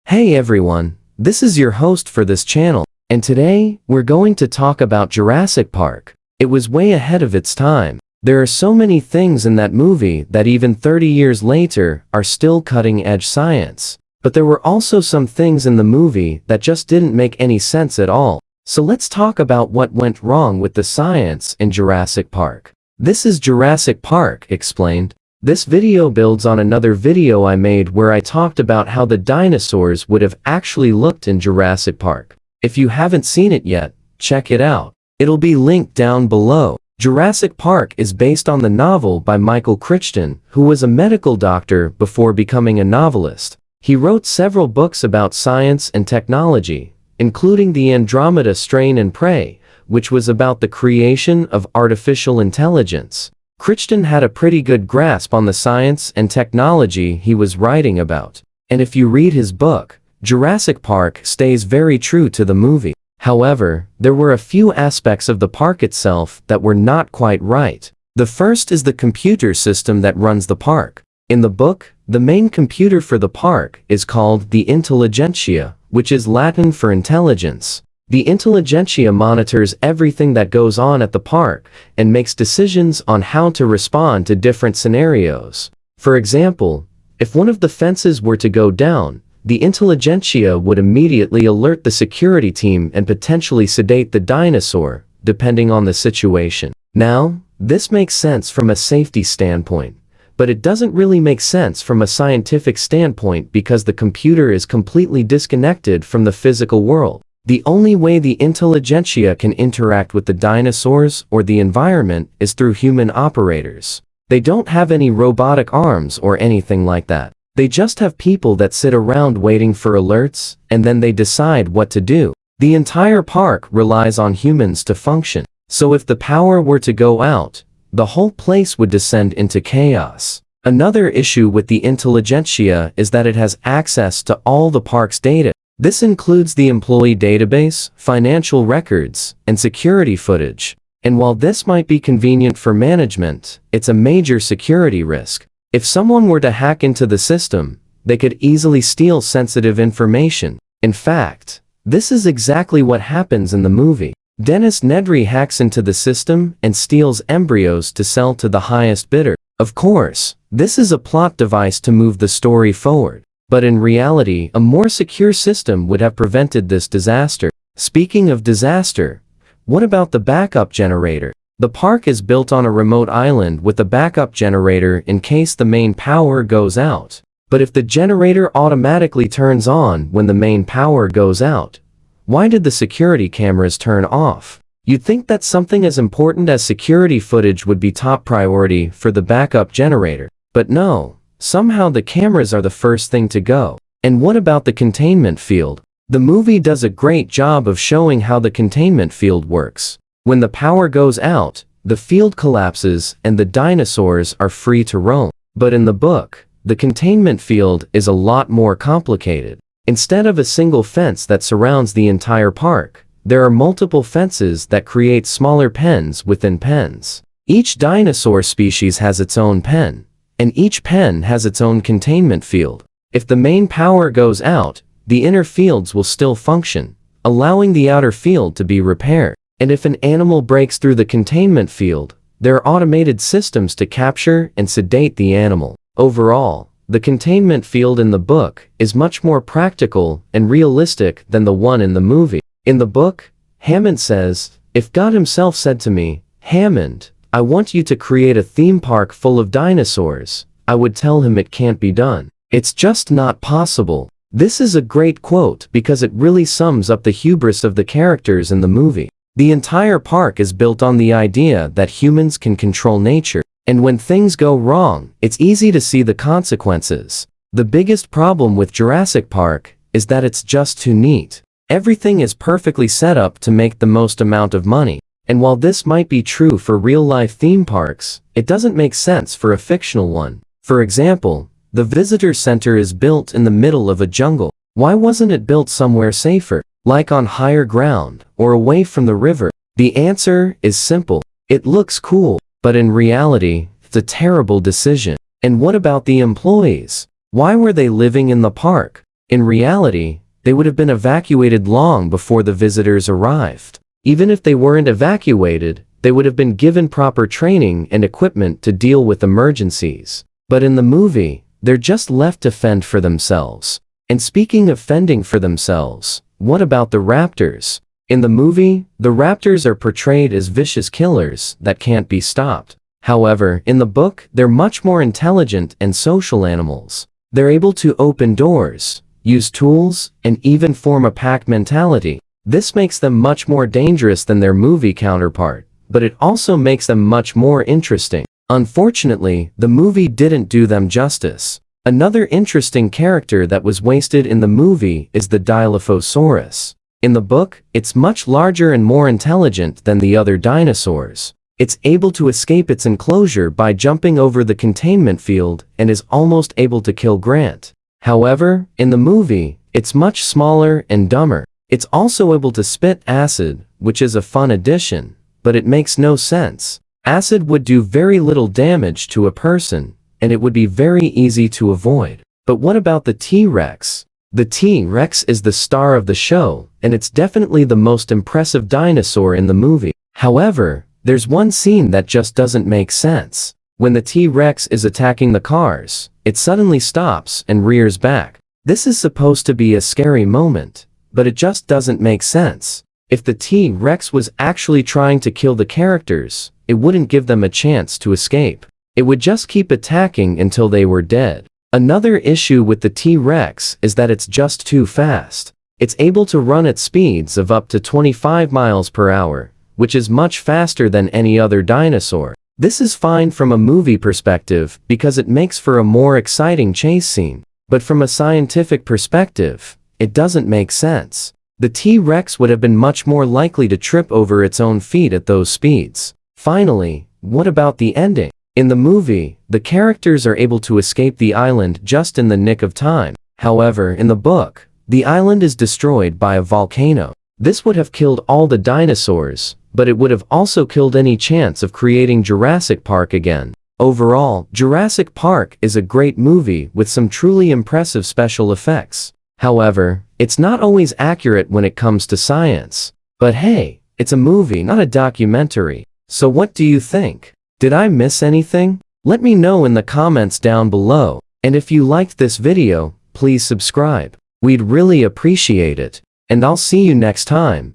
Hey everyone, this is your host for this channel, and today, we're going to talk about Jurassic Park. It was way ahead of its time. There are so many things in that movie that even 30 years later are still cutting-edge science. But there were also some things in the movie that just didn't make any sense at all. So let's talk about what went wrong with the science in Jurassic Park. This is Jurassic Park explained. This video builds on another video I made where I talked about how the dinosaurs would have actually looked in Jurassic Park. If you haven't seen it yet, check it out. It'll be linked down below. Jurassic Park is based on the novel by Michael Crichton, who was a medical doctor before becoming a novelist. He wrote several books about science and technology, including The Andromeda Strain and Prey, which was about the creation of artificial intelligence. Crichton had a pretty good grasp on the science and technology he was writing about. And if you read his book, Jurassic Park stays very true to the movie. However, there were a few aspects of the park itself that were not quite right. The first is the computer system that runs the park. In the book, the main computer for the park is called the Intelligentsia, which is Latin for intelligence. The Intelligentsia monitors everything that goes on at the park and makes decisions on how to respond to different scenarios. For example, if one of the fences were to go down, the Intelligentsia would immediately alert the security team and potentially sedate the dinosaur, depending on the situation. Now, this makes sense from a safety standpoint, but it doesn't really make sense from a scientific standpoint because the computer is completely disconnected from the physical world. The only way the Intelligentsia can interact with the dinosaurs or the environment is through human operators. They don't have any robotic arms or anything like that. They just have people that sit around waiting for alerts, and then they decide what to do. The entire park relies on humans to function. So if the power were to go out, the whole place would descend into chaos. Another issue with the Intelligentsia is that it has access to all the park's data. This includes the employee database, financial records, and security footage. And while this might be convenient for management, it's a major security risk. If someone were to hack into the system, they could easily steal sensitive information. In fact, this is exactly what happens in the movie. Dennis Nedry hacks into the system and steals embryos to sell to the highest bidder. Of course, this is a plot device to move the story forward. But in reality, a more secure system would have prevented this disaster. Speaking of disaster, what about the backup generator? The park is built on a remote island with a backup generator in case the main power goes out. But if the generator automatically turns on when the main power goes out, why did the security cameras turn off? You'd think that something as important as security footage would be top priority for the backup generator. But no. Somehow the cameras are the first thing to go. And what about the containment field? The movie does a great job of showing how the containment field works. When the power goes out, the field collapses and the dinosaurs are free to roam. But in the book, the containment field is a lot more complicated. Instead of a single fence that surrounds the entire park, there are multiple fences that create smaller pens within pens. Each dinosaur species has its own pen. And each pen has its own containment field. If the main power goes out, the inner fields will still function, allowing the outer field to be repaired. And if an animal breaks through the containment field, there are automated systems to capture and sedate the animal. Overall, the containment field in the book is much more practical and realistic than the one in the movie. In the book, Hammond says, "If God himself said to me, 'Hammond, I want you to create a theme park full of dinosaurs,' I would tell him it can't be done. It's just not possible." This is a great quote because it really sums up the hubris of the characters in the movie. The entire park is built on the idea that humans can control nature, and when things go wrong, it's easy to see the consequences. The biggest problem with Jurassic Park is that it's just too neat. Everything is perfectly set up to make the most amount of money. And while this might be true for real-life theme parks, it doesn't make sense for a fictional one. For example, the visitor center is built in the middle of a jungle. Why wasn't it built somewhere safer, like on higher ground or away from the river? The answer is simple. It looks cool, but in reality, it's a terrible decision. And what about the employees? Why were they living in the park? In reality, they would have been evacuated long before the visitors arrived. Even if they weren't evacuated, they would have been given proper training and equipment to deal with emergencies. But in the movie, they're just left to fend for themselves. And speaking of fending for themselves, what about the raptors? In the movie, the raptors are portrayed as vicious killers that can't be stopped. However, in the book, they're much more intelligent and social animals. They're able to open doors, use tools, and even form a pack mentality. This makes them much more dangerous than their movie counterpart, but it also makes them much more interesting. Unfortunately, the movie didn't do them justice. Another interesting character that was wasted in the movie is the Dilophosaurus. In the book, it's much larger and more intelligent than the other dinosaurs. It's able to escape its enclosure by jumping over the containment field and is almost able to kill Grant. However, in the movie, it's much smaller and dumber. It's also able to spit acid, which is a fun addition, but it makes no sense. Acid would do very little damage to a person, and it would be very easy to avoid. But what about the T-Rex? The T-Rex is the star of the show, and it's definitely the most impressive dinosaur in the movie. However, there's one scene that just doesn't make sense. When the T-Rex is attacking the cars, it suddenly stops and rears back. This is supposed to be a scary moment, but it just doesn't make sense. If the T-Rex was actually trying to kill the characters, it wouldn't give them a chance to escape. It would just keep attacking until they were dead. Another issue with the T-Rex is that it's just too fast. It's able to run at speeds of up to 25 miles per hour, which is much faster than any other dinosaur. This is fine from a movie perspective because it makes for a more exciting chase scene. But from a scientific perspective, it doesn't make sense. The T-Rex would have been much more likely to trip over its own feet at those speeds. Finally, what about the ending? In the movie, the characters are able to escape the island just in the nick of time. However, in the book, the island is destroyed by a volcano. This would have killed all the dinosaurs, but it would have also killed any chance of creating Jurassic Park again. Overall, Jurassic Park is a great movie with some truly impressive special effects. However, it's not always accurate when it comes to science. But hey, it's a movie, not a documentary. So what do you think? Did I miss anything? Let me know in the comments down below. And if you liked this video, please subscribe. We'd really appreciate it. And I'll see you next time.